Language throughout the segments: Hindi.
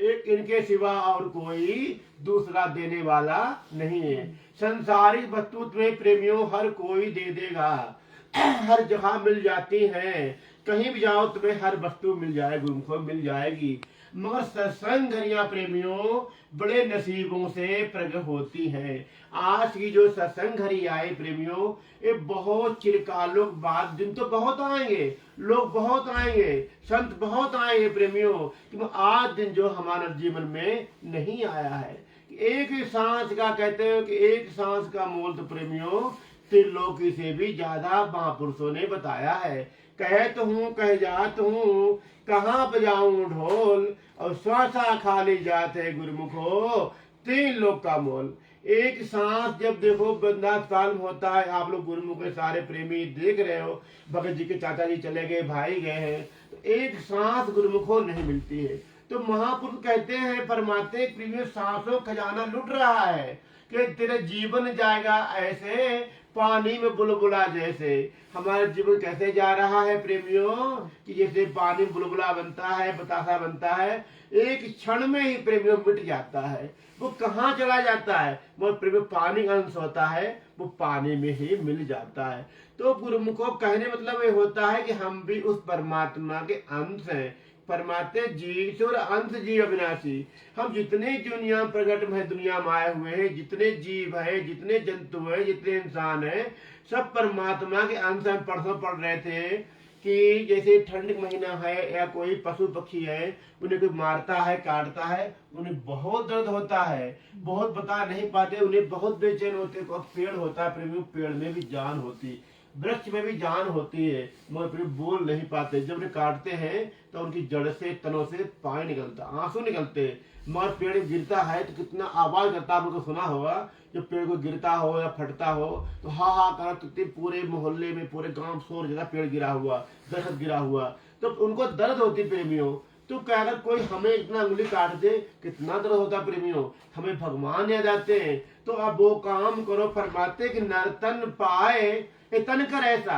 एक इनके सिवा और कोई दूसरा देने वाला नहीं है। संसारिक वस्तु तुम्हें प्रेमियों हर कोई दे देगा, हर जगह मिल जाती है, कहीं भी जाओ तुम्हें हर वस्तु मिल जाएगी, उनको मिल जाएगी। मगर सत्संग घड़ियां प्रेमियों बड़े नसीबों से प्रकट होती है। आज की जो सत्संग घड़ी आए प्रेमियों, ये बहुत चिरकालों बाद दिन तो बहुत आएंगे, लोग बहुत आएंगे, संत बहुत आएंगे प्रेमियों, कि आज दिन जो हमारे जीवन में नहीं आया है। एक सांस का कहते हो कि एक सांस का मोल तो प्रेमियों त्रिलोकी से भी ज्यादा महापुरुषों ने बताया है। कहत हूँ कह जात हूँ, कहाँ बजाऊं ढोल, और श्वासा खाली जाते गुरुमुखो, 3 लोग का मोल। एक सांस जब देखो बंदा साल में होता है, आप लोग गुरुमुख के सारे प्रेमी देख रहे हो, भगत जी के चाचा जी चले गए, भाई गए हैं, तो एक सांस गुरुमुखो नहीं मिलती है। तो महापुरुष कहते हैं परमात्मा प्रेमी सांसों खजाना लुट रहा है, कि तेरे जीवन जाएगा ऐसे पानी में बुलबुला जैसे। हमारा जीवन कैसे जा रहा है प्रेमियों, कि जैसे पानी बुलबुला बनता है, बतासा बनता है, एक क्षण में ही प्रेमियों मिट जाता है। वो कहाँ चला जाता है, वो प्रेमियों पानी अंश होता है, वो पानी में ही मिल जाता है। तो गुरुमुखों कहने मतलब ये होता है कि हम भी उस परमात्मा के अंश हैं। परमात्मा जीव अंश जीव अविनाशी। हम जितने दुनिया प्रकट में दुनिया में आए हुए हैं, जितने जीव है, जितने जंतु है, जितने इंसान है, सब परमात्मा के अंश। हम परसों पढ़ रहे थे कि जैसे ठंड का महीना है या कोई पशु पक्षी है, उन्हें कोई मारता है, काटता है, उन्हें बहुत दर्द होता है, बहुत बता नहीं पाते, उन्हें बहुत बेचैन होते। पेड़ होता है प्रेमियों, पेड़ में भी जान होती, वृक्ष में भी जान होती है, मगर फिर बोल नहीं पाते। जब उन्हें काटते हैं तो उनकी जड़ से, तनों से पानी निकलता, आंसू निकलते। मगर पेड़ गिरता है तो कितना आवाज करता, आपको सुना होगा, जब पेड़ को गिरता हो या फटता हो तो हा हा करते, पूरे मोहल्ले में, पूरे गांव शोर जगह पेड़ गिरा हुआ, दरख्त गिरा हुआ, तो उनको दर्द होती प्रेमियों। तो क्या अगर कोई हमें इतना उंगली काट दे, कितना दर्द होता प्रेमियों। हमें भगवान याद आते हैं। तो अब वो काम करो परमात्मा कि नर्तन पाए तन कर ऐसा,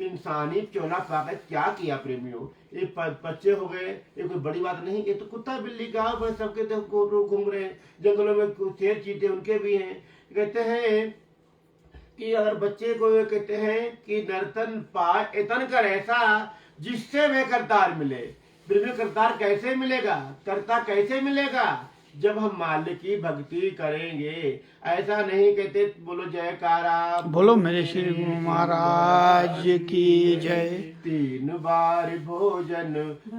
इंसानी चोला पाकर क्या किया प्रेमियों। ये बच्चे हो गए, ये कोई बड़ी बात नहीं। ये तो कुत्ता बिल्ली का सबके घूम रहे हैं, जंगलों में शेर चीते उनके भी हैं। कहते हैं कि अगर बच्चे को कहते हैं कि नर्तन पाए तन कर ऐसा, जिससे वे करतार मिले। प्रेमियों करतार कैसे मिलेगा, करता कैसे मिलेगा, जब हम मालिक की भक्ति करेंगे। ऐसा नहीं कहते, बोलो जयकारा, बोलो मेरे श्री गुरु महाराज की जय। 3 बार भोजन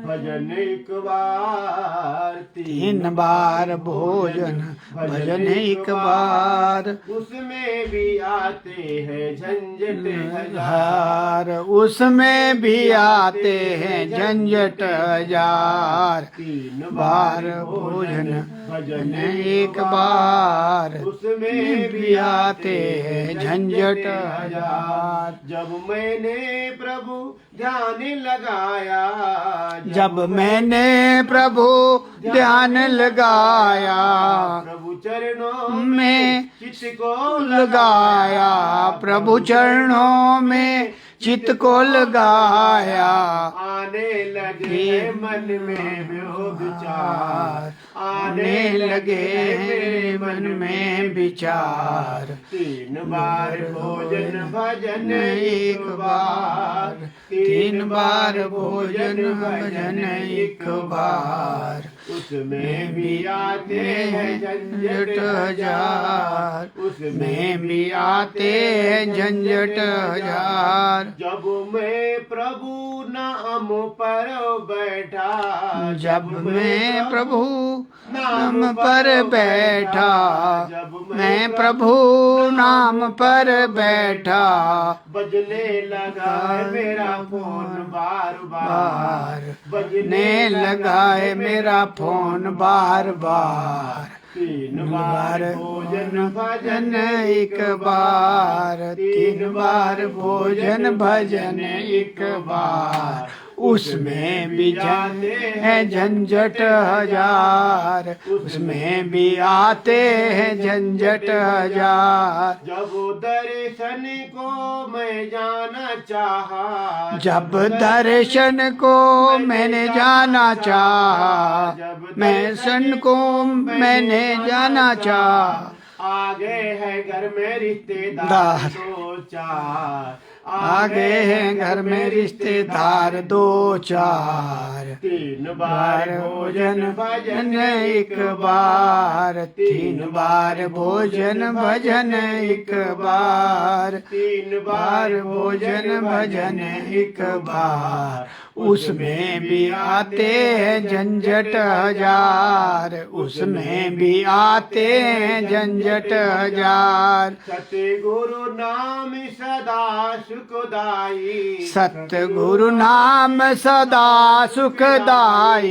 भजन एक बार, 3 बार भोजन भजन एक बार, उसमें भी आते हैं झंझट हजार, उसमें भी आते हैं झंझट हजार। 3 बार भोजन भजन एक बार, उसमें भी आते हैं झंझट हजार। जब मैंने प्रभु ध्यान लगाया, जब मैंने प्रभु ध्यान लगाया, प्रभु चरणों में चित्त को लगाया, प्रभु चरणों में चित्त को लगाया, आने लगे मन में वो विचार, आने लगे मेरे मन में विचार। 3 बार भोजन भजन एक बार, 3 बार भोजन भजन एक बार, उसमें भी आते हैं झंझट हजार, उसमें भी आते हैं झंझट हजार। जब मैं प्रभु नाम पर बैठा, जब मैं प्रभु नाम पर बैठा, मैं प्रभु नाम पर बैठा, बजने लगा मेरा फोन बार बार, बजने लगा है मेरा फोन बार बार। 3 बार भोजन भजन एक बार, 3 बार भोजन भजन एक बार, उसमें भी जाते हैं झंझट हजार, उसमें भी आते हैं झंझट हजार। जब दर्शन को मैं जाना चाहा, जब दर्शन को मैंने जाना चाहा, मैं सन को मैंने जाना चाहा। आ गए हैं घर में रिश्तेदार दो चार, आ गए हैं घर में रिश्तेदार दो चार। 3 बार भोजन भजन एक बार, 3 बार भोजन भजन एक बार, 3 बार भोजन भजन एक बार। उसमें भी आते हैं झंझट हजार, उसमें भी आते हैं झंझट हजार। सतगुरु नाम सदा सुखदाई, सतगुरु नाम सदा सुखदाई।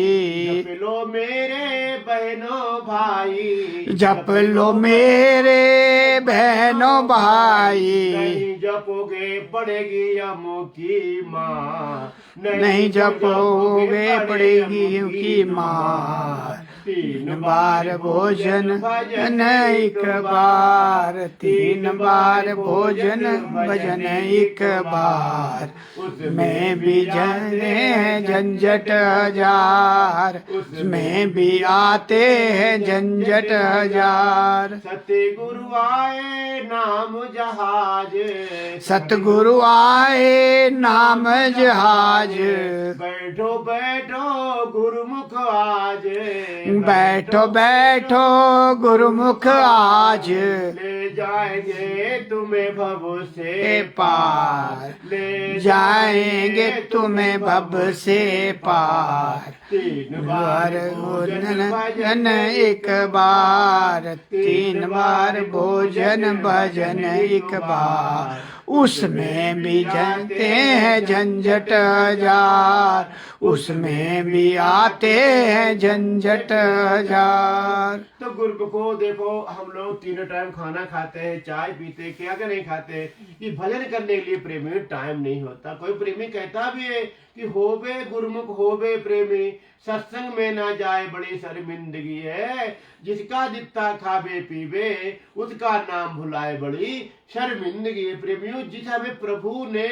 जप लो मेरे बहनों भाई, जप लो मेरे बहनों भाई। नहीं जपोगे पड़ेगी यमों की माँ, नहीं जपोगे पड़ेगी की मार। 3 बार भोजन भजन एक बार, 3 बार भोजन भजन एक बार। उसमें भी जाते हैं झंझट हजार, उसमें भी आते हैं झंझट हजार। सतगुरु आए नाम जहाज, सतगुरु आए नाम जहाज। बैठो बैठो गुरुमुख आज, बैठो बैठो गुरुमुख आज। ले जाएंगे तुम्हें भव से पार, ले जाएंगे तुम्हें भव से पार। 3 बार भोजन भजन एक बार, 3 बार भोजन भजन एक बार। उसमें भी जाते हैं झंझट हजार, उसमें भी आते हैं झंझट हजार। तो गुरु को देखो, हम लोग 3 टाइम खाना खाते हैं, चाय पीते, क्या क्या नहीं खाते। ये भजन करने के लिए प्रेमी टाइम नहीं होता। कोई प्रेमी कहता भी है कि होबे गुरुमुख होबे प्रेमी, सत्संग में ना जाए बड़ी शर्मिंदगी है। जिसका दित्ता खावे पीवे, उसका नाम भुलाए बड़ी शर्मिंदगी है। प्रेमियों, जिस हमें प्रभु ने,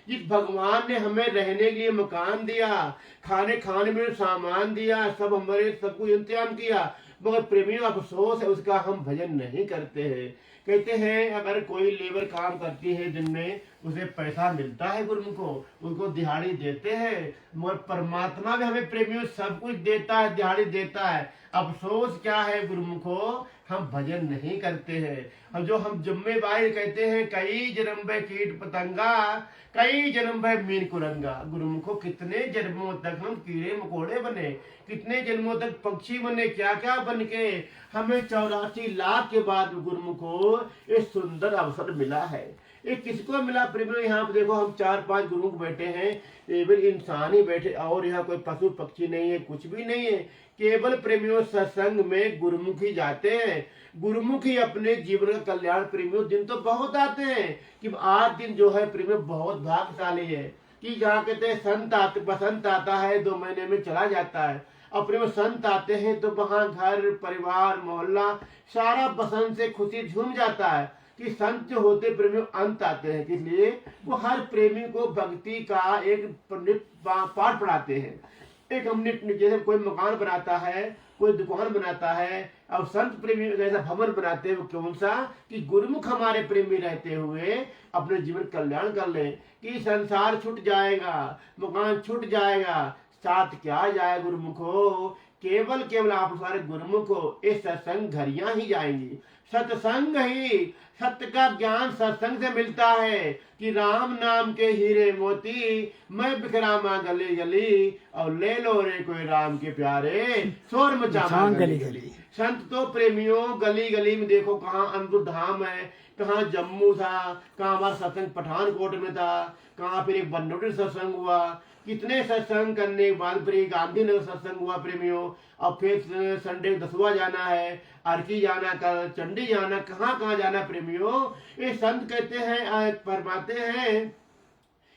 जिस भगवान ने हमें रहने के लिए मकान दिया, खाने में सामान दिया, सब हमारे सब कुछ इंतजाम किया, मगर प्रेमियों अफसोस है उसका हम भजन नहीं करते हैं। कहते हैं अगर कोई लेबर काम करती है दिन में, उसे पैसा मिलता है गुरु को, उनको दिहाड़ी देते हैं, मगर परमात्मा भी हमें प्रेमियों सब कुछ देता है, दिहाड़ी देता है। अफसोस क्या है गुरु को, हम भजन नहीं करते हैं। और जो हम जुम्मेवारी कहते हैं, कई जन्म भय कीट पतंगा, कई जन्म भय मीन कुरंगा। गुरु को कितने जन्मों तक हम कीड़े मकोड़े बने, कितने जन्मों तक पक्षी बने, क्या क्या बन के हमें 84 लाख के बाद गुरु को एक सुंदर अवसर मिला है। ये किसको मिला प्रेमियों? यहाँ पे देखो, हम 4-5 गुरु बैठे हैं, केवल इंसान ही बैठे, और यहाँ कोई पशु पक्षी नहीं है, कुछ भी नहीं है। केवल प्रेमियों सत्संग में गुरुमुख ही जाते हैं, गुरुमुख ही अपने जीवन का कल्याण। प्रेमियों दिन तो बहुत आते हैं, कि आज दिन जो है प्रेमियों बहुत भाग्यशाली है, कि जहाँ कहते हैं संत आते, बसंत आता है 2 महीने में चला जाता है। और प्रेमियों संत आते हैं तो वहाँ घर परिवार मोहल्ला सारा बसंत से खुशी झूम जाता है, कि संत जो होते प्रेमियों अंत आते हैं। इसलिए वो हर प्रेमी को भक्ति का एक पाठ पढ़ाते हैं। एक हमने जैसे कोई मकान बनाता है, कोई दुकान बनाता है, अब संत प्रेमी जैसा भवन बनाते हैं, वो कौन सा, कि गुरुमुख हमारे प्रेमी रहते हुए अपने जीवन कल्याण कर लें। कि संसार छूट जाएगा, मकान छूट जाएगा, साथ क्या जाए गुरुमुखो, केवल केवल आप सारे गुरुमुख हो। इस सत्संग घरियां ही जाएंगी, सत्संग ही, सत्य का ज्ञान सत्संग से मिलता है। कि राम नाम के हीरे मोती, मैं बिखरामा गली गली, और ले लो रे कोई राम के प्यारे, शोर मचामा गली गली। संत तो प्रेमियों गली गली में देखो, कहाँ अमृत धाम है, कहाँ जम्मू था, कहाँ हमारा सत्संग पठानकोट में था, कहाँ फिर एक बनोटी सत्संग हुआ, कितने सत्संग करने के बाद फिर गांधीनगर सत्संग हुआ प्रेमियों। अब फिर संडे 10वां जाना है, अर्की जाना, कल चंडी जाना, कहाँ कहाँ जाना प्रेमियों। ये संत कहते हैं, फरमाते हैं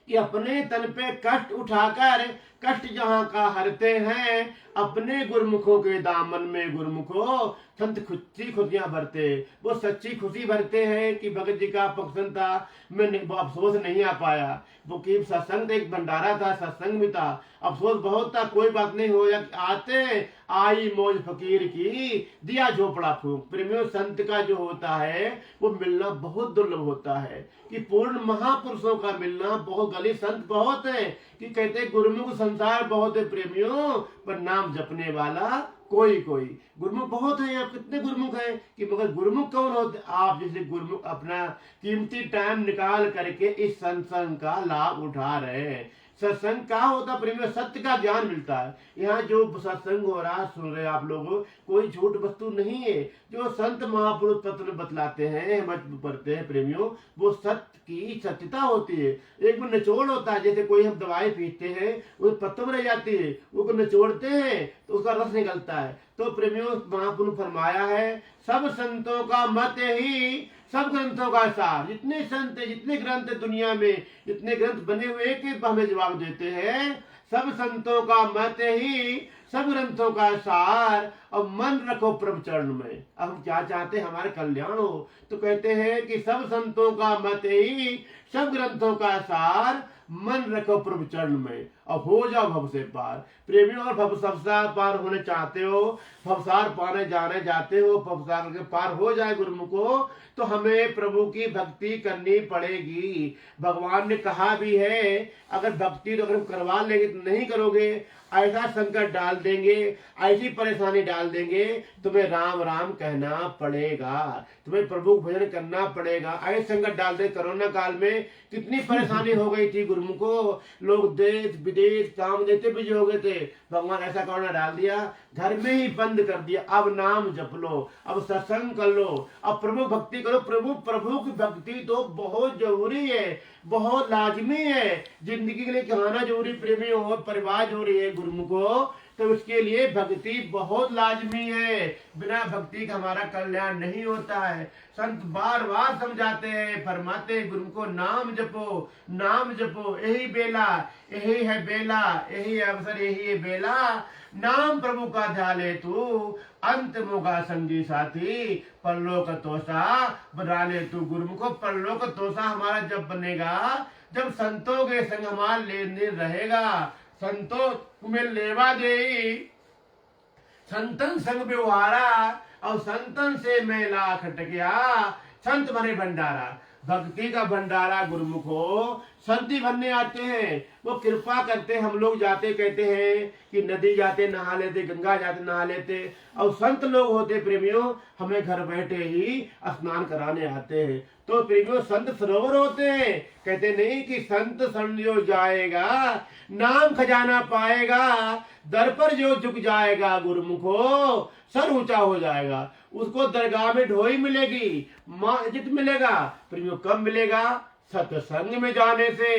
कि अपने तन पे कष्ट उठाकर कष्ट जहाँ का हरते हैं, अपने गुरमुखों के दामन में गुरमुखों संत खुशी खुशियां भरते। वो सच्ची खुशी भरते हैं कि भगत जी का फंक्शन था, मैं वो अफसोस नहीं आ पाया। वो की सत्संग एक भंडारा था, सत्संग भी था, अफसोस बहुत था, कोई बात नहीं हो आते आई मौज फकीर की, दिया झोपड़ा फूंक। प्रेमियों, संत का जो होता है वो मिलना बहुत दुर्लभ होता है, कि पूर्ण महापुरुषों का मिलना बहुत, गली संत बहुत है, कि कहते गुरुमुख संसार बहुत है प्रेमियों, पर नाम जपने वाला कोई कोई। गुरुमुख बहुत है, आप कितने गुरुमुख हैं, कि मगर गुरुमुख कौन होते? आप जैसे गुरुमुख अपना कीमती टाइम निकाल करके इस सत्संग का लाभ उठा रहे हैं। सत्संग क्या होता प्रेमियों? सत्य का ज्ञान मिलता है। यहाँ जो सत्संग हो रहा सुन रहे आप लोग, कोई झूठ वस्तु नहीं है। जो संत महापुरुष पत्र बतलाते हैं, हम पढ़ते हैं प्रेमियों, वो सत्य की सत्यता होती है। एक में निचोड़ होता है, जैसे कोई हम दवाई पीते हैं, वो पत्तों में रह जाती है, वो निचोड़ते हैं तो उसका रस निकलता है। तो प्रेमियों, महापुरुष फरमाया है, सब संतों का मत ही सब ग्रंथों का सार। जितने संत, जितने ग्रंथ दुनिया में, जितने ग्रंथ बने हुए, एक हमें जवाब देते हैं, सब संतों का मत ही सब ग्रंथों का सार, और मन रखो प्रभु चरण में। अब हम क्या चाहते हैं? हमारे कल्याण हो। तो कहते हैं कि सब संतों का मत ही सब ग्रंथों का सार, मन रखो प्रभु चरण में, और हो जाओ भव से पार। प्रेमियों, और भव संसार पार होने चाहते हो, भवसार पाने जाने जाते हो, भवसार के पार हो जाए गुरुमुखो, तो हमें प्रभु की भक्ति करनी पड़ेगी। भगवान ने कहा भी है, अगर भक्ति तो अगर करवा लेंगे तो नहीं करोगे, ऐसा संकट डाल देंगे, ऐसी परेशानी डाल देंगे, तुम्हें राम राम कहना पड़ेगा, तुम्हें प्रभु भजन करना पड़ेगा। ऐसे संकट डाल दे। कोरोना काल में कितनी परेशानी हो गई थी गुरुमुखो, लोग देश विदेश काम देते बिजी हो गए थे। भगवान ऐसा कोरोना डाल दिया, घर में ही बंद कर दिया। अब नाम जप लो, अब सत्संग कर लो, अब प्रभु भक्ति करो। प्रभु की भक्ति तो बहुत जरूरी है, बहुत लाजमी है। जिंदगी के लिए कहना जरूरी प्रेमी हो, परिवार जरूरी है गुरुमुखो, तो उसके लिए भक्ति बहुत लाजमी है। बिना भक्ति का हमारा कल्याण नहीं होता है। संत बार बार समझाते हैं, फरमाते हैं गुरुमुखो, नाम जपो, नाम जपो, यही बेला, यही है बेला, यही अवसर, यही है बेला, नाम प्रभु का ध्याले तू, अंत मोगा संगी साथी, परलोक तोषा बना ले तू। गुरुमुखो, परलोक तोषा हमारा जब बनेगा, जब संतों के संग हमारा लेन देन रहेगा। संतों तुम्हें लेवा दे, संतन संग व्यवहारा, और संतन से मेला खट गया, संत भरे भंडारा। भक्ति का भंडारा गुरुमुखो, संत ही भरने आते हैं, वो कृपा करते। हम लोग जाते, कहते हैं कि नदी जाते नहा लेते, गंगा जाते नहा लेते, और संत लोग होते प्रेमियों, हमें घर बैठे ही स्नान कराने आते हैं। तो प्रेमियों, संत सरोवर होते हैं। कहते नहीं कि संत सन जो जाएगा, नाम खजाना पाएगा, दर पर जो झुक जाएगा गुरुमुखो, सर ऊंचा हो जाएगा। उसको दरगाह में ढोई मिलेगी, माजिद मिलेगा। प्रेमियों, कब मिलेगा? सत्संग में जाने से।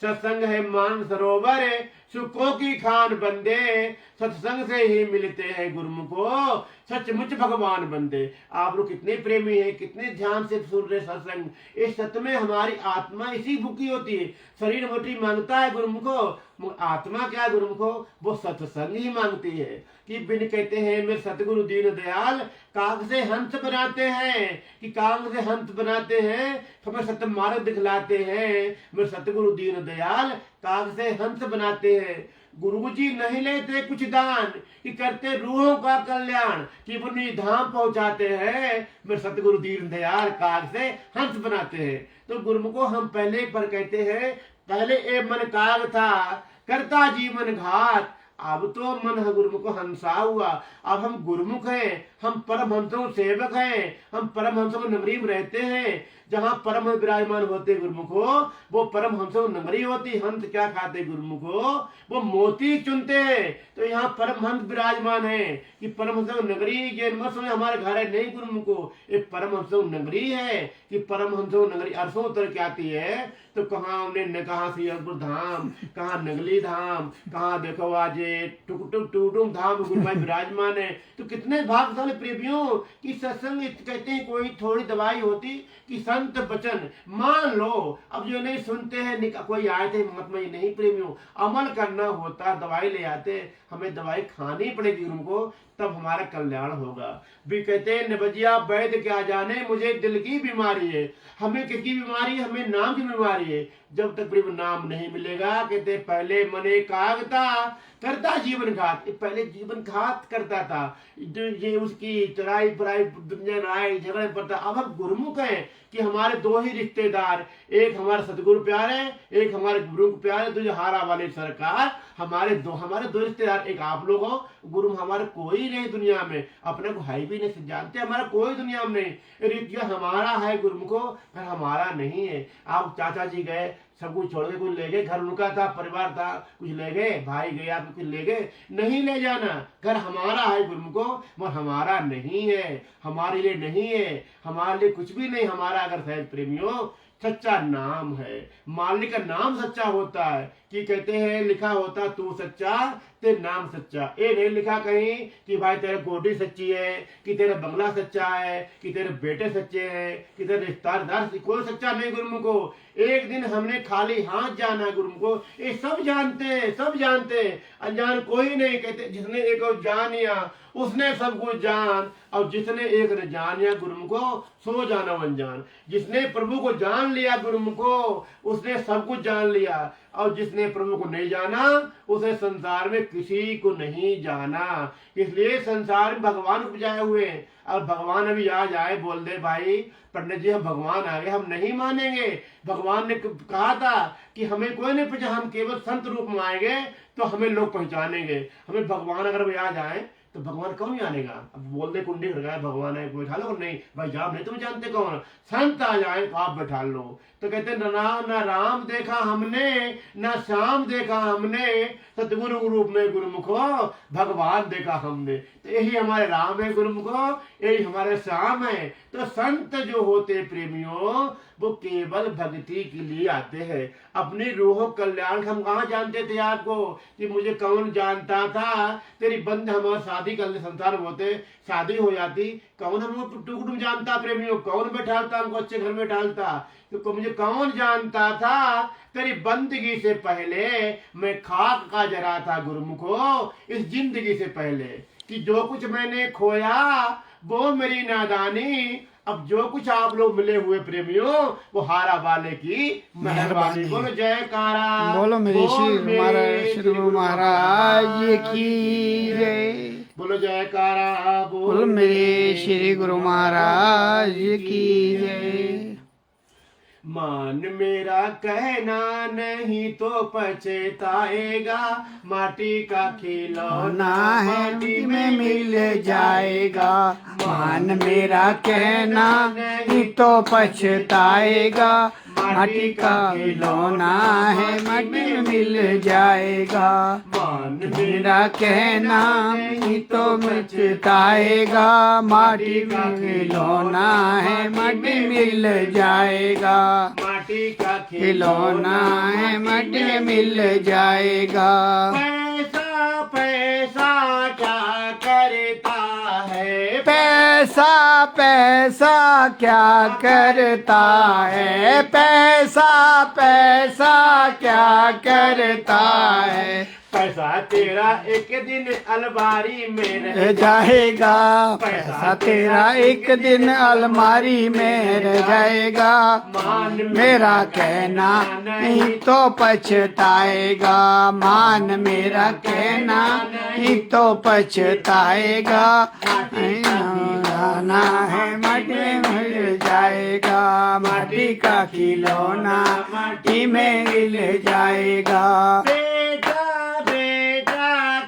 सत्संग है मान सरोवर, सुखों की खान बंदे, सत्संग से ही मिलते हैं गुरुमुखो, सचमुच भगवान बंदे। आप लोग कितने प्रेमी हैं, कितने ध्यान से सुन रहे सत्संग। इस सत्य में हमारी आत्मा इसी भूखी होती है। शरीर मोटी मांगता है गुरुमुखो, आत्मा क्या गुरुमुखो? वो सत्संग ही मांगती है। कि बिन कहते हैं मेरे सतगुरु दीन दयाल, काग से हंस बनाते हैं, कि काग से हंस बनाते हैं, हमें सत्य मार्ग दिखलाते हैं। मेरे सतगुरु दीन दयाल काग से हंस बनाते हैं। गुरुजी नहीं लेते कुछ दान, कि करते रूहों का कल्याण, कि पुण्य धाम पहुंचाते हैं। मेरे सतगुरु दीन दयाल काग से हंस बनाते हैं। तो गुरुमुखो, हम पहले पर कहते हैं, पहले ए मन काग था, करता जीवन घात, अब तो मन है गुरुमुख हंसा हुआ। अब हम गुरुमुख हैं, हम परमहंसों सेवक हैं, हम परमहंसों को नगरी में रहते हैं। जहाँ परमहंस विराजमान होते गुरुमुखो, वो परमहंसों नगरी होती। हंस क्या खाते गुरुमुखो? वो मोती चुनते हैं। तो यहाँ परमहंस विराजमान है, कि परमहंसों नगरी ये मत समझ हमारे घर है, नहीं गुरुमुखो, ये परमहंसों नगरी है। कि परमहंसों नगरी अरसों उतर के आती है, तो कहाँ हमने न कहा सिंहपुर धाम, कहाँ नगली धाम, कहाँ देखो आज टुकुटुम धाम गुरुमाई विराजमान है। तो कितने भाग्यशाली प्रेमियों कि सत्संग कहते हैं कोई थोड़ी दवाई होती कि संत वचन मान लो। अब जो नहीं सुनते हैं, कोई आए थे महात्मा जी, नहीं प्रेमियों, अमल करना होता, दवाई ले आते, हमें दवाई खानी पड़ेगी उनको, तब हमारा कल्याण होगा। भी कहते हैं नबजिया वैद्य क्या जाने, मुझे दिल की बीमारी है। हमें किसकी बीमारी है? हमें नाम की बीमारी है। जब तक प्रेम नाम नहीं मिलेगा, कहते पहले मने कागता करता जीवन घात, पहले जीवन घात करता था, ये उसकी चढ़ाई पढ़ाई दुनिया लड़ाई झगड़े पड़ता। अब हम गुरुमुख हैं कि हमारे दो ही रिश्तेदार, एक हमारे सतगुरु प्यारे, एक हमारे गुरु प्यारे, दूसरे हारा वाले सरकार, हमारे दो रिश्तेदार, एक आप लोग हो। गुरु हमारे कोई नहीं दुनिया में, अपने को है भी नहीं जानते, हमारा कोई दुनिया में नहीं। रिश्ता हमारा है गुरुमुखो, घर हमारा नहीं है। आप चाचा जी गए, सब कुछ छोड़ के कुछ ले गए, घर उनका था, परिवार था, कुछ ले गए, भाई गया तो कुछ ले गए, नहीं ले जाना। घर हमारा है गुरुमुखो, मगर हमारा नहीं है, हमारे लिए नहीं है, हमारे लिए कुछ भी नहीं हमारा। अगर सहज प्रेमियों सच्चा नाम है, मालिक का नाम सच्चा होता है कि कहते हैं लिखा होता तू सच्चा ते नाम सच्चा। ये नहीं लिखा कहीं कि भाई तेरा गोडी सच्ची है, कि तेरा बंगला सच्चा है, कि तेरे बेटे सच्चे हैं, कि तेरे रिश्तेदार, कोई सच्चा नहीं गुरुमुख को। एक दिन हमने खाली हाथ जाना गुरुमुख को, ये सब जानते हैं, सब जानते हैं, अनजान कोई नहीं। कहते जिसने एक जानिया उसने सब कुछ जान, और जिसने एक ने जानिया गुरुमुख को सो जाना अनजान। जिसने प्रभु को जान लिया गुरुमुख को, उसने सब कुछ जान लिया, और जिसने प्रभु को नहीं जाना उसे संसार में किसी को नहीं जाना। इसलिए संसार में भगवान उपजाए हुए हैं, और भगवान अभी आ जाए बोल दे भाई पंडित जी हम भगवान आ गए, हम नहीं मानेंगे। भगवान ने कहा था कि हमें कोई नहीं पहचान, हम केवल संत रूप में आएंगे तो हमें लोग पहचानेंगे। हमें भगवान अगर वे आ जाए तो भगवान कौन जानेगा? अब बोल दे कुंडी खड़का भगवान है, बैठा लो। नहीं भाई जाओ, नहीं तुम जानते कौन, संत आ जाए तो आप बैठा लो। तो कहते ना राम देखा हमने, ना श्याम देखा हमने, सतगुरु रूप में गुरुमुखो भगवान देखा हमने। तो यही हमारे राम है गुरुमुखो, यही हमारे श्याम है। तो संत जो होते प्रेमियों वो केवल भक्ति के लिए आते हैं, अपनी रूह कल्याण। हम कहाँ जानते थे आपको कि मुझे कौन जानता था? तेरी बंद हमारे शादी कर ले, संसार में होते शादी हो जाती, कौन हमको टुकड़ुम जानता प्रेमियों, कौन बैठालता हमको अच्छे घर में डालता? तो मुझे कौन जानता था? तेरी बंदगी से पहले मैं खाक का जरा था गुरुमुखो, इस जिंदगी से पहले, कि जो कुछ मैंने खोया वो मेरी नादानी। अब जो कुछ आप लोग मिले हुए प्रेमियों वो हारा वाले की मेहरबानी। बोलो जयकारा, बोलो मेरे श्री गुरु महाराज की जय। बोलो जयकारा, बोलो मेरे श्री गुरु महाराज की जय। मान मेरा कहना नहीं तो पछताएगा, माटी का खिलौना माटी में मिल जाएगा। मान मेरा कहना नहीं तो पछताएगा, माटी का खिलौना है माटी में मिल जाएगा। मान मेरा कहना नहीं तो पछताएगा, माटी का खिलौना है माटी में मिल जाएगा। माटी का खिलौना है माटी में मिल जाएगा। पैसा पैसा क्या करता है? पैसा पैसा क्या करता है? पैसा पैसा क्या करता है? पैसा तेरा एक दिन अलमारी में रह जाएगा। पैसा तेरा एक दिन अलमारी में रह जाएगा। मान मेरा कहना नहीं तो पछताएगा, मान मेरा कहना नहीं तो पछताएगा। खिलौना है माटी में मिल जाएगा, माटी का खिलौना माटी में मिल जाएगा।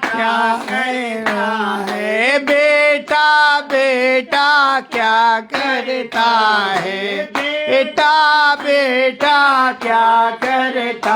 क्या करता है बेटा, बेटा क्या करता है? बेटा बेटा क्या करता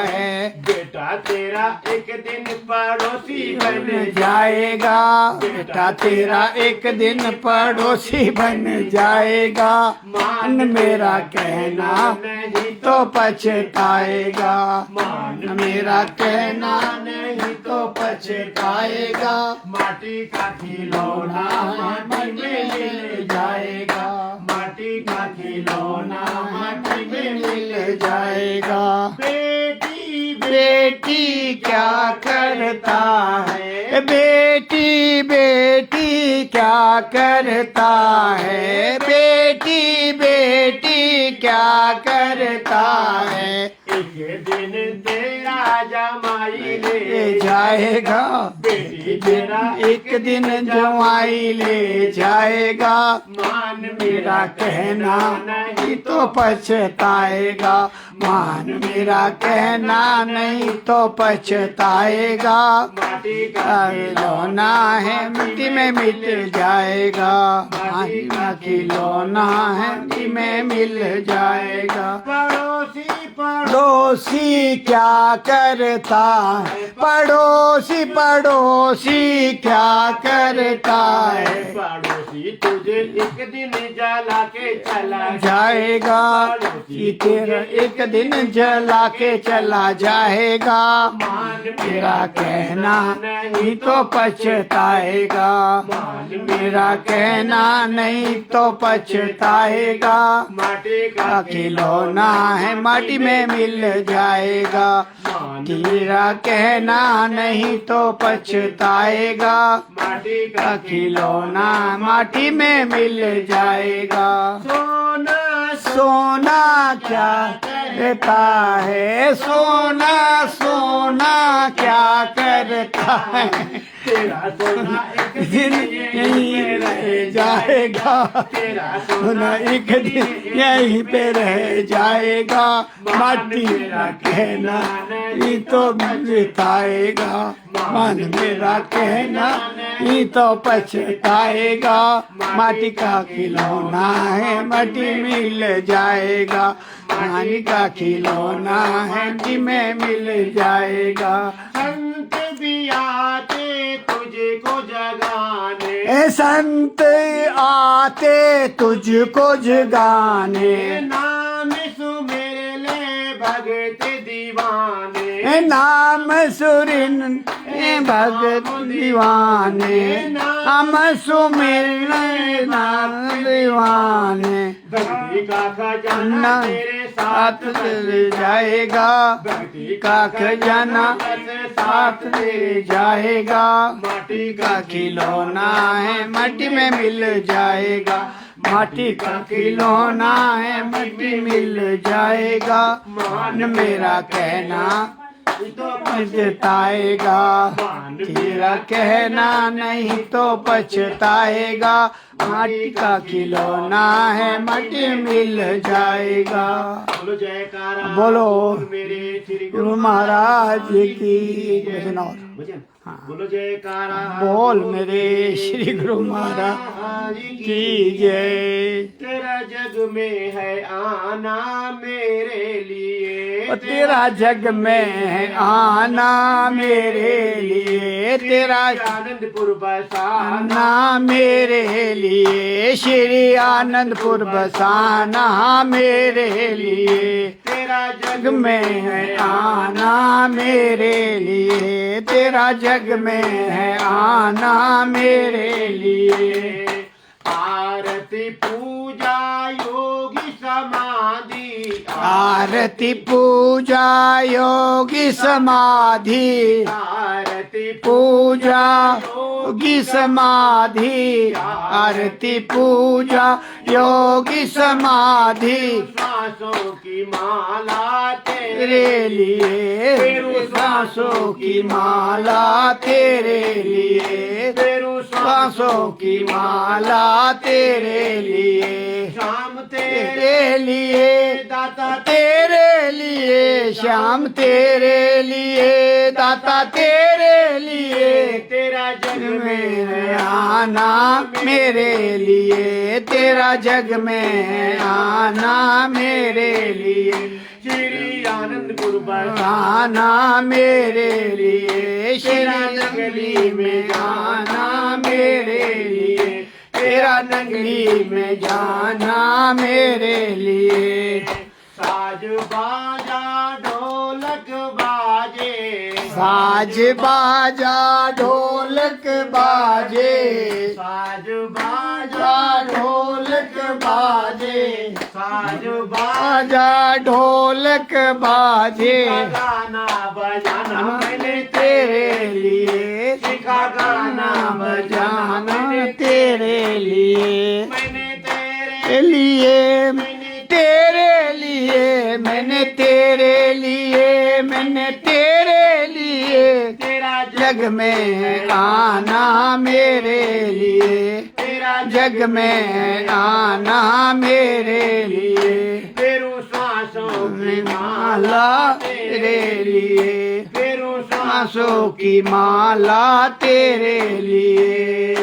है? बेटा तेरा एक दिन पड़ोसी बन जाएगा। बेटा तेरा एक दिन पड़ोसी बन जाएगा। मान मेरा कहना नहीं तो पछताएगा, मान मेरा कहना नहीं नहीं तो पछताएगा। माटी का खिलौना माटी में मिल जाएगा, माटी का खिलौना माटी में मिल जाएगा। बेटी बेटी क्या करता है, बेटी बेटी क्या करता है, बेटी बेटी क्या करता है। एक दिन तेरा जमाई ले जाएगा, बेटी तेरा एक दिन जवाई ले जाएगा। मान मेरा कहना नहीं तो पछताएगा, मान मेरा कहना नहीं तो पछताएगा। माटी का खिलौना है मिट्टी में मिल जाएगा, माटी का खिलौना है मिट्टी में मिल जाएगा। पड़ोसी पड़ोसी क्या करता है, पड़ोसी पड़ोसी क्या करता है। पड़ोसी तुझे एक दिन जला के चला जाएगा, कि तेरा एक दिन जला के चला जाएगा। मान मेरा कहना नहीं तो पछताएगा, मेरा कहना नहीं तो पछताएगा। माटी का खिलौना है माटी में मिल जाएगा, तेरा कहना नहीं तो पछताएगा। माटी का खिलौना माटी में मिल जाएगा। सोना सोना क्या करता है, सोना सोना क्या करता है। तेरा सोना एक दिन यहीं रह जाएगा, तेरा सोना एक दिन यहीं पे रह जाएगा। माटी मेरा कहना ये तो बिताएगा, मन मेरा कहना ये तो पछताएगा। माटी का खिलौना है माटी मिल जाएगा, माटी का खिलौना है मिट्टी में मिल जाएगा। संत भी आते तुझको जगाने, ए संत आते तुझको जगाने, नाम सुमेरे ले भगत दीवाने, ए नाम सुरिन ए भगत दीवाने, हम सुमिरने नाम दीवाने। भक्ति का खजाना तेरे साथ ले जाएगा, भक्ति का खजाना साथ ले जाएगा। माटी का खिलौना है माटी में मिल जाएगा, माटी का खिलौना है मिट्टी मिल जाएगा। मान मेरा कहना तो पछताएगा, तेरा कहना नहीं तो पछताएगा। माटी का खिलौना है माटी मिल जाएगा। बोलो जयकारा, बोलो मेरे श्री गुरु महाराज की भजन और भजन। बोलो जयकारा, बोल मेरे श्री गुरु महाराज की जय। तेरा जग में है आना मेरे लिए, तेरा जग में है आना मेरे लिए, तेरा आनंदपुर बसाना आना मेरे लिए, श्री आनंदपुर बसाना मेरे लिए। तेरा जग में है आना मेरे लिए, तेरा जग में है आना मेरे लिए। आरती पूजा योगी समाधि, आरती पूजा योगी समाधि, आरती पूजा योगी समाधि, आरती पूजा योगी समाधि। सांसों की माला तेरे लिए, सांसों की माला तेरे लिए, सांसों की माला तेरे लिए। शाम तेरे लिए दाता, तेरे लिए श्याम, तेरे लिए दाता, तेरे लिए। तेरा जग में है आना मेरे लिए, तेरा जग में है आना मेरे लिए। श्री आनंदपुर आना मेरे लिए, श्री नगरी में जाना मेरे लिए, तेरा नगरी में जाना मेरे लिए। साज बाजा ढोलक बाजे, साज बाजा ढोलक बाजे, साज बाजा बाजा ढोलक बाजे, साज बाजा ढोलक बाजे, गाना बजाना मैंने तेरे लिए सीखा, गाना बजाना तेरे लिए, मैंने तेरे लिए तेरे लिए, मैंने तेरे लिए, मैंने तेरे लिए तेरा जग में आना मेरे लिए, तेरा जग में आना मेरे लिए, फेरू सांसों की माला तेरे लिए, फेरू सांसों की माला तेरे लिए,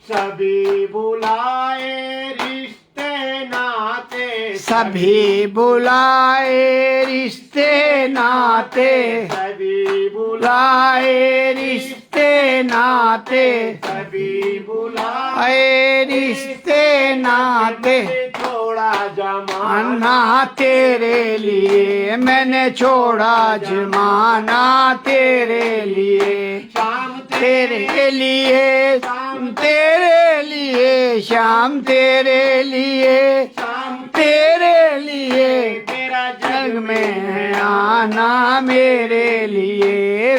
सभी बुलाए रिश्ते नाते, सभी बुलाए रिश्ते नाते, सभी बुलाए रिश्ते नाते, सभी बुलाए आए रिश्ते नाते, थोड़ा जमाना अन्ना तेरे लिए, मैंने छोड़ा जमाना तेरे लिए, शाम तेरे लिए, तेरे लिए, शाम तेरे लिए, शाम तेरे लिए तेरा जग में आना मेरे लिए,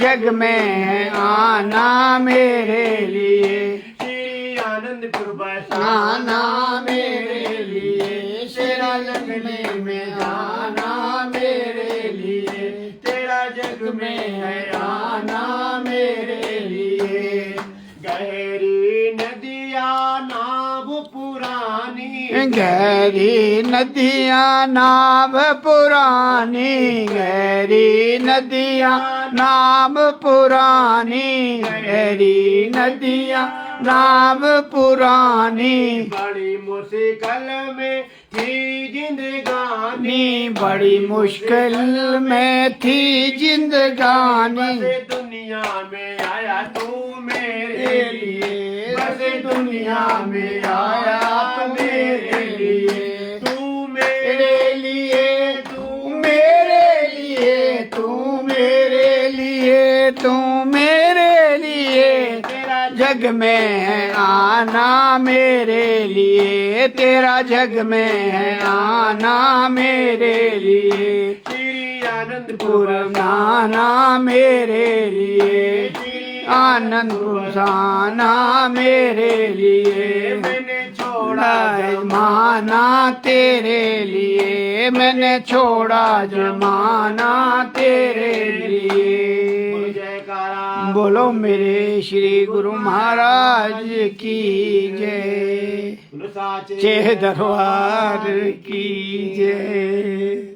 जग में आना मेरे लिए, श्री आनंदपुर बसाना आना मेरे लिए, तेरा जग में आना मेरे लिए, तेरा जग जग में है में आना मेरे लिए, गहरी नदिया नाव पुरानी, गहरी नदियाँ नाव पुरानी, गहरी नदियाँ नाव पुरानी, गहरी नदियाँ नाव पुरानी, बड़ी मुश्किल में थी जिंदगानी, नी बड़ी मुश्किल में थी जिंदगानी, बस दुनिया में आया तू मेरे लिए, बस दुनिया में आया तू मेरे लिए, तू मेरे लिए, तू मेरे लिए, तू मेरे लिए, तू मेरे लिए तेरा जग में आना मेरे लिए, तेरा जग में आना मेरे लिए, श्री पुर आनंदपुर आना मेरे लिए, श्री आनंद आना मेरे लिए, मैंने छोड़ा जमाना तेरे लिए, मैंने छोड़ा जमाना तेरे लिए, जयकारा बोलो मेरे श्री गुरु महाराज की जय, बोलो साचे चे दरबार की जय,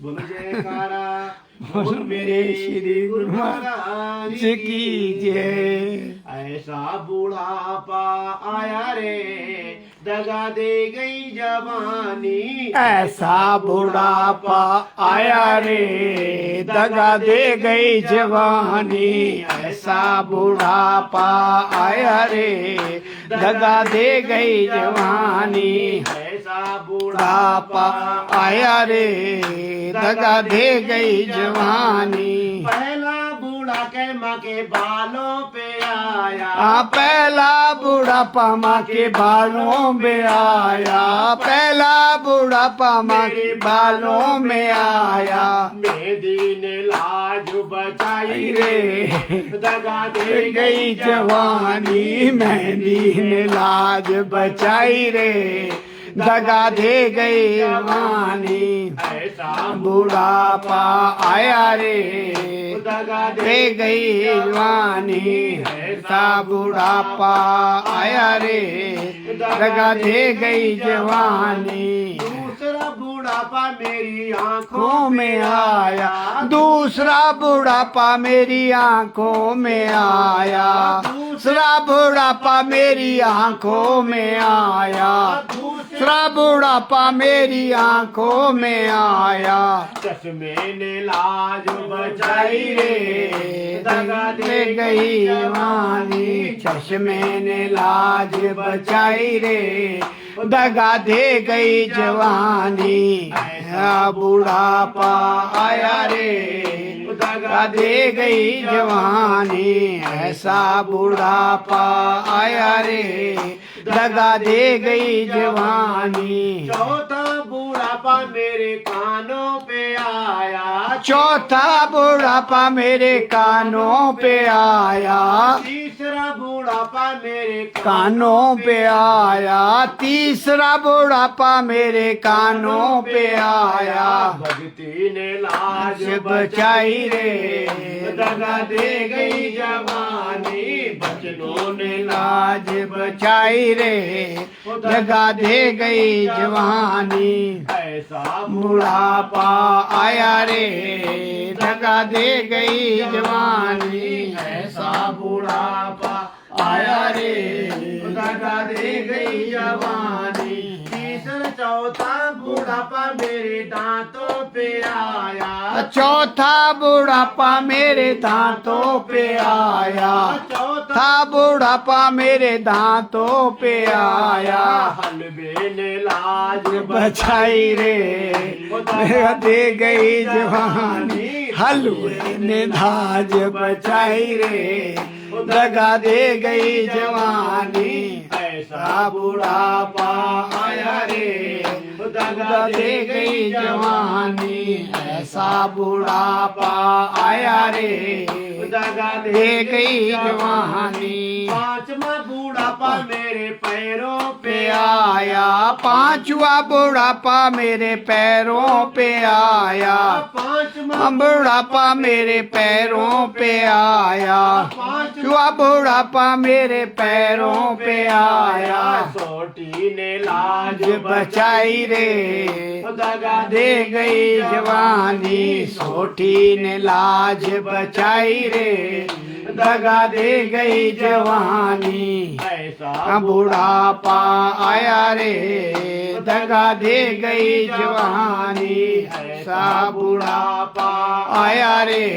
बोलो जयकारा बोलो मेरे श्री गुरु महाराज की जय, ऐसा बुढ़ापा आया रे दगा दे गई जवानी, ऐसा बुढ़ापा आया रे दगा दे गई जवानी, ऐसा बुढ़ापा आया रे दगा दे गई जवानी, ऐसा बुढ़ापा आया रे दगा दे गई जवानी, पहला बूढ़ा के माँ के बालों पे आया, पहला बुढ़ापा माँ के बालों में आया, पहला बुढ़ापा माँ के बालों में आया, मेहंदी ने लाज बचाई रे दगा दे दे गई जवानी, मेहंदी ने लाज बचाई रे दगा दे गई जवानी, ऐसा बुढ़ापा आया रे दगा दे गई जवानी, ऐसा बुढ़ापा आया रे दगा दे गई जवानी, दूसरा बुढ़ापा मेरी आंखों आंखों में आया, दूसरा बुढ़ापा मेरी आंखों में आया, दूसरा बुढ़ापा मेरी आंखों में आया, दूसरा बुढ़ापा मेरी आंखों में आया, चश्मे ने लाज बचाई रे दगा दे गई जवानी, चश्मे ने लाज बचाई रे दगा दे गई जवानी, बुढ़ापा आया रे, दगा दे गई जवानी। ऐसा बुढ़ापा आया रे, दगा दे गई जवानी। चौथा बुढ़ापा मेरे कानों पे आया, चौथा बुढ़ापा मेरे कानों पे आया, तीसरा बुढ़ापा मेरे कानों पे आया, तीसरा बुढ़ापा मेरे कानों पे आया। भक्ति ने लाज बचाई रे, दगा दे गई जवानी। बचनों ने लाज बचाई रे, दगा दे गई जवानी। ऐसा बुढ़ापा आया रे, दगा दे गई जवानी। ऐसा बुढ़ापा आया रे, दगा दे गई जवानी। तीसरा चौथा बुढ़ापा मेरे दांतों पे आया, चौथा बुढ़ापा मेरे दांतों पे आया, चौथा बुढ़ापा मेरे दांतों पे आया। हलवे ने लाज बचाई रे, दे गई जवानी। हलवे ने लाज बचाई रे, दगा दे गई जवानी। ऐसा बुढ़ापा आया रे, दगा दे गई जवानी। ऐसा बुढ़ापा आया रे, दगा दे गई जवानी। पांचवा बुढ़ापा मेरे पैरों पे आया, पांचवा बुढ़ापा मेरे पैरों पे आया, पांचवा बुढ़ापा मेरे पैरों पे आया, पांचवा बुढ़ापा मेरे पैरों पे आया। सोटी ने लाज बचाई रे, दगा दे गई जवानी। सोटी ने लाज बचाई रे, दगा दे गई जवानी। ऐसा बुढ़ापा आया रे, दगा दे गई जवानी। ऐसा बुढ़ापा आया रे,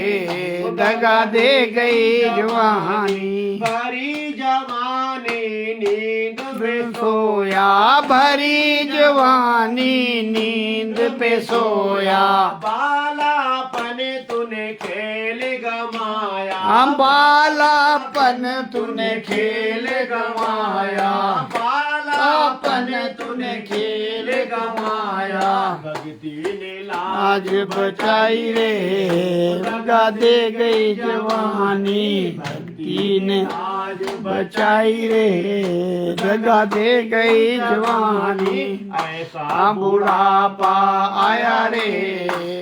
दगा दे गई जवानी। भरी जवानी नींद पे सोया, भरी जवानी नींद पे सोया। बालापन तूने खेल गमाया, बालापन तूने खेल गमाया, बालापन तूने खेल गमाया। भक्ति ने आज बचाई रे, दगा दे गई जवानी। भक्ति ने आज बचाई रे, दगा दे गई जवानी। ऐसा बुढ़ापा आया रे,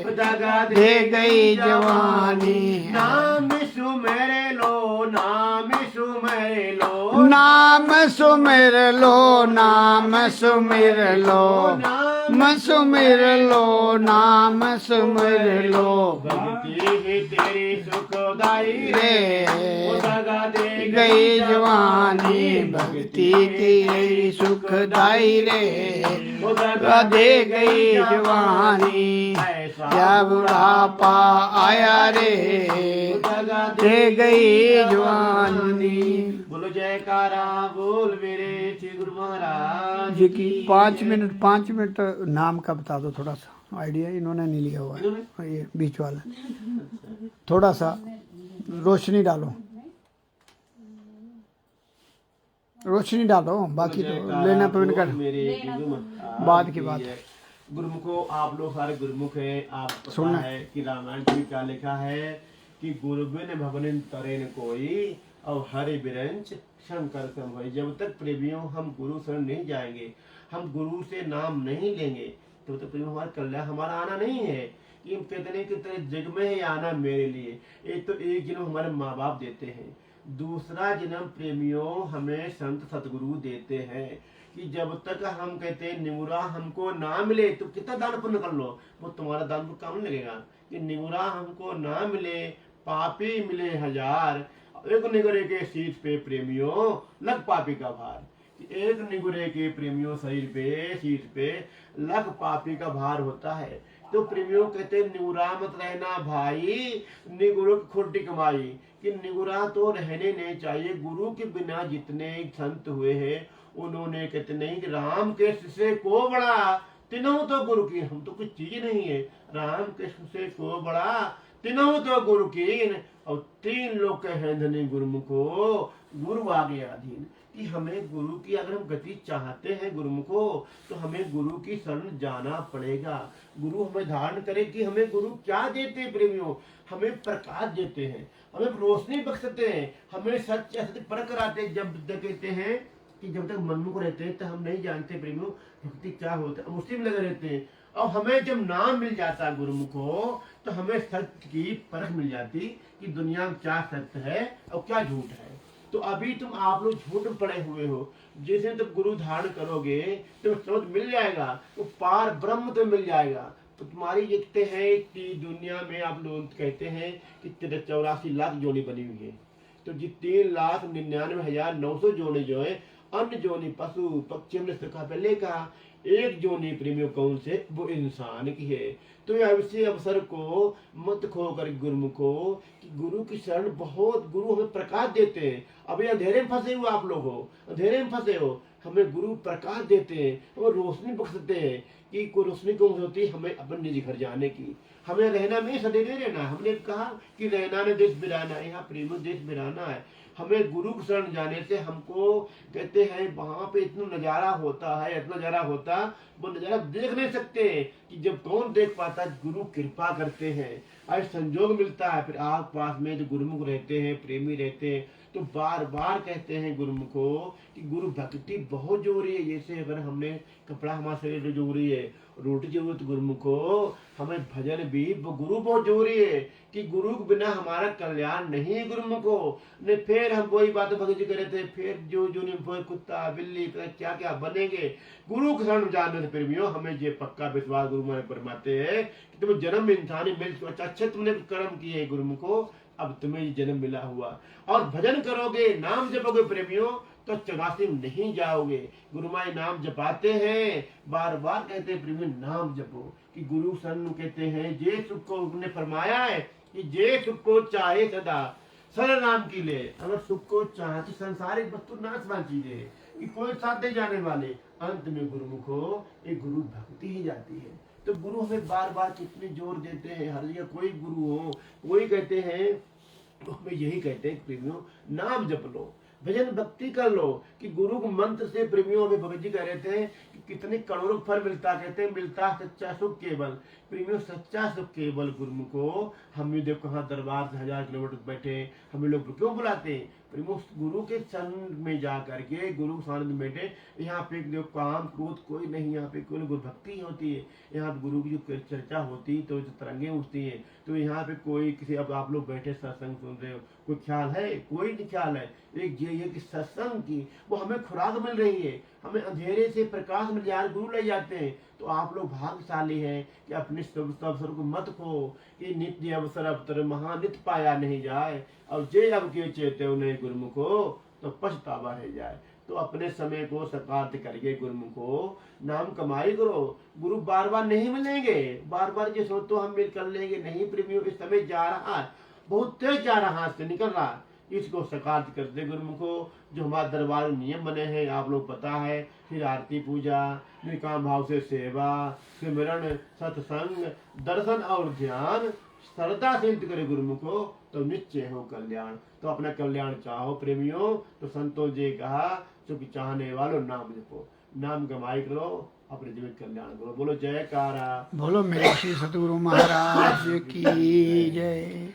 दगा दे गई जवानी। नाम सुमेरे लो, नाम सुमेरे लो, नाम सुमिर लो, नाम सुमिर लो, नाम सुमिर लो, नाम सुमिर लो। भक्ति ही तेरी सुखदाई रे, दगा दे गई जवानी। भक्ति तेरी सुखदाई रे, दगा दे गई जवानी। क्या बुढ़ापा आया रे, दगा दे गई जवानी। बोलो जयकारा बोल मेरे श्री गुरु महाराज जी की 5 मिनट नाम का बता दो, थोड़ा सा आइडिया इन्होंने नहीं लिया हुआ है, ये बीच वाला थोड़ा सा रोशनी डालो, रोशनी डालो, बाकी तो लेना तो इनका बाद की बात है। गुरुमुखो आप लोग सारे गुरुमुख है, आप सुनना है कि रामायण में क्या लिखा है कि गुरुबिन भवन तरेन कोई और हरि बिरंच शंकर सम होई। जब तक प्रेमियों हम गुरु शरण नहीं जाएंगे, हम गुरु से नाम नहीं लेंगे, तब तक प्रेमियों हमारा कल्याण हमारा आना नहीं है। कि कितने कितने जग में है आना मेरे लिए। एक तो एक जन्म हमारे माँ बाप देते हैं, दूसरा जन्म प्रेमियों हमें संत सतगुरु देते हैं। कि जब तक हम कहते हैं निमुरा हमको ना मिले तो कितना दान पुण्य कर लो, वो तुम्हारा दान पुण्य काम नहीं लगेगा। कि निमुरा हमको ना मिले पापी मिले हजार, एक निगुरे के शीश पे प्रेमियों लग पापी का भार। एक निगुरे के प्रेमियों शरीर पे शीश पे लग पापी का भार होता है। तो प्रेमियों कहते निगुरा मत रहना भाई, निगुरो की खुट्टी कमाई। कि निगुरा तो रहने नहीं चाहिए। गुरु के बिना जितने संत हुए हैं उन्होंने कहते नहीं कि राम के शिष्य को बड़ा तीनों तो गुरु की, हम तो कुछ चीज नहीं है। राम कृष्ण से को बड़ा, तीनों तो गुरु की, और तीन लोग कहे धनी गुरुमुखो, गुरु आ गया अधीन। कि हमें गुरु की अगर हम गति चाहते हैं गुरुमुखो, तो हमें गुरु की शरण जाना पड़ेगा। गुरु हमें धारण करे कि हमें गुरु क्या देते हैं प्रेमियों, हमें प्रकाश देते हैं, हमें रोशनी बख्शते हैं, हमें सत्य असत्य परख कराते हैं। जब तक कहते हैं कि जब तक मनमुख रहते हैं तो हम नहीं जानते प्रेमियों भक्ति क्या होता है, हम उसी में लगे रहते हैं। और हमें जब नाम मिल जाता है गुरुमुखो, तो हमें सत्य की परख मिल जाती कि दुनिया में क्या सत्य है और क्या झूठ है। तो अभी तुम आप लोग झूठ में पड़े हुए हो, जैसे तुम गुरु धारण करोगे तो समझ मिल जाएगा, तो पार ब्रह्म तो मिल जाएगा। तो तुम्हारी लिखते हैं कि दुनिया में आप लोग कहते हैं कि 84 लाख जोड़ी बनी हुई है, तो जी 3,99,900 जोड़े जो है अन्य जोनी पशु पक्षी हमने सिखा पहले कहा, एक जोनी प्रेमियों कौन से, वो इंसान की है। तो ऐसे अवसर को मत खो कर गुरुमुखो, कि गुरु की शरण बहुत, गुरु हमें प्रकाश देते हैं। अभी अंधेरे में फंसे हुए आप लोग हो, अंधेरे में फंसे हो, हमें गुरु प्रकाश देते हैं, हमें रोशनी बख्शते हैं। कि कोई रोशनी कौन होती है, हमें अपने निज घर जाने की, हमें रहना नहीं सदैव रहना। हमने कहा कि रहना ने देश बिराना, यहाँ प्रेम देश बिराना है। हमें गुरु की शरण जाने से हमको कहते हैं वहां पे इतना नजारा होता है, इतना नजारा होता, वो नजारा देख नहीं सकते कि जब कौन देख पाता, गुरु कृपा करते हैं, आज संजोग मिलता है। फिर आस पास में जो गुरुमुख रहते हैं, प्रेमी रहते हैं, तो बार बार कहते हैं गुरुमुखो कि गुरु भक्ति बहुत जरूरी है। जैसे अगर हमने कपड़ा हमारे शरीर जरूरी है, रोटी जरूरत गुरुमुखो, हमें भजन भी गुरु बहुत जरूरी है। कि गुरु के बिना हमारा कल्याण नहीं है गुरुमुखो। ने फिर हम वही बात भगत करे थे, फिर जो नहीं कुत्ता बिल्ली क्या क्या बनेंगे। गुरु के शरण जाने से प्रेमियों हमें ये पक्का विश्वास गुरु महाराज फरमाते हैं कि तुम्हें जन्म इंसानी मिल, अच्छा तुमने कर्म किए गुरुमुखो, अब तुम्हें ये जन्म मिला हुआ। और भजन करोगे, नाम जपोगे प्रेमियों, तो 84 नहीं जाओगे। गुरु माई नाम जपाते हैं, बार बार कहते हैं प्रेमियों नाम जपो। कि गुरु सन कहते हैं जे सुख को उन्होंने फरमाया है कि जे सुख को चाहे सदा सर नाम की ले। अगर सुख को चाहते संसारिक वस्तु नाशवान चीजें है कि कोई साथ दे जाने वाले, अंत में गुरुमुखो एक गुरु भक्ति ही जाती है। तो गुरु हमें बार बार कितने जोर देते हैं, हर जगह कोई गुरु हो, वही कहते हैं, तो हमें यही कहते हैं प्रेमियों नाम जप लो, भजन भक्ति कर लो। कि गुरु के मंत्र से प्रेमियों में भगत जी कह रहे थे कि कितने करोड़ों फल मिलता, कहते हैं मिलता सच्चा सुख केवल। प्रेमियों सच्चा सुख केवल गुरुमुखो। हम भी देखो कहाँ दरबार से 1000 किलोमीटर बैठे, हमें लोग क्यों बुलाते हैं प्रेमियों, गुरु के संग में जा करके, गुरु के सानिध्य में बैठे। यहाँ पे देखो काम क्रोध कोई नहीं, यहाँ पे कोई गुरु भक्ति होती है। यहाँ पे गुरु की जो चर्चा होती तो जो तरंगे उठती है, तो यहाँ पे कोई किसी, अब आप लोग बैठे सत्संग सुन रहे हो, कोई ख्याल है, कोई नहीं ख्याल है। एक ये कि सत्संग की वो हमें खुराक मिल रही है, हमें अंधेरे से प्रकाश मिल जाए, गुरु ले जाते हैं। तो आप लोग भाग्यशाली हैं कि अपने अवसर को मत खो। कि नित्य अवसर अवतर महानित पाया नहीं जाए, और जे अब के चेते उन्हें गुरुमुखो, तो पछतावा रह जाए। तो अपने समय को सकार्थ करके गुरुमुखो नाम कमाई करो। गुरु बार बार नहीं मिलेंगे, बार बार ये सोचो हम मिल कर लेंगे, नहीं प्रेमियों इस समय जा रहा है, बहुत तेज जा रहा है, से निकल रहा है। इसको सकार्थ कर दे गुरुमुखो। जो हमारे दरबार में नियम बने हैं आप लोग पता है, फिर आरती पूजा, निकाम भाव से सेवा, सिमरण, सत्संग, दर्शन और ध्यान श्रद्धा से करे गुरुमुखो, तो निश्चय हो कल्याण। तो अपना कल्याण चाहो प्रेमियों, तो संतोष जी कहा चूंकि चाहने वालों नाम जपो, नाम कमाई करो, अपने जीवन कल्याण करो। बोलो जयकारा, बोलो मेरे श्री सतगुरु महाराज की जय।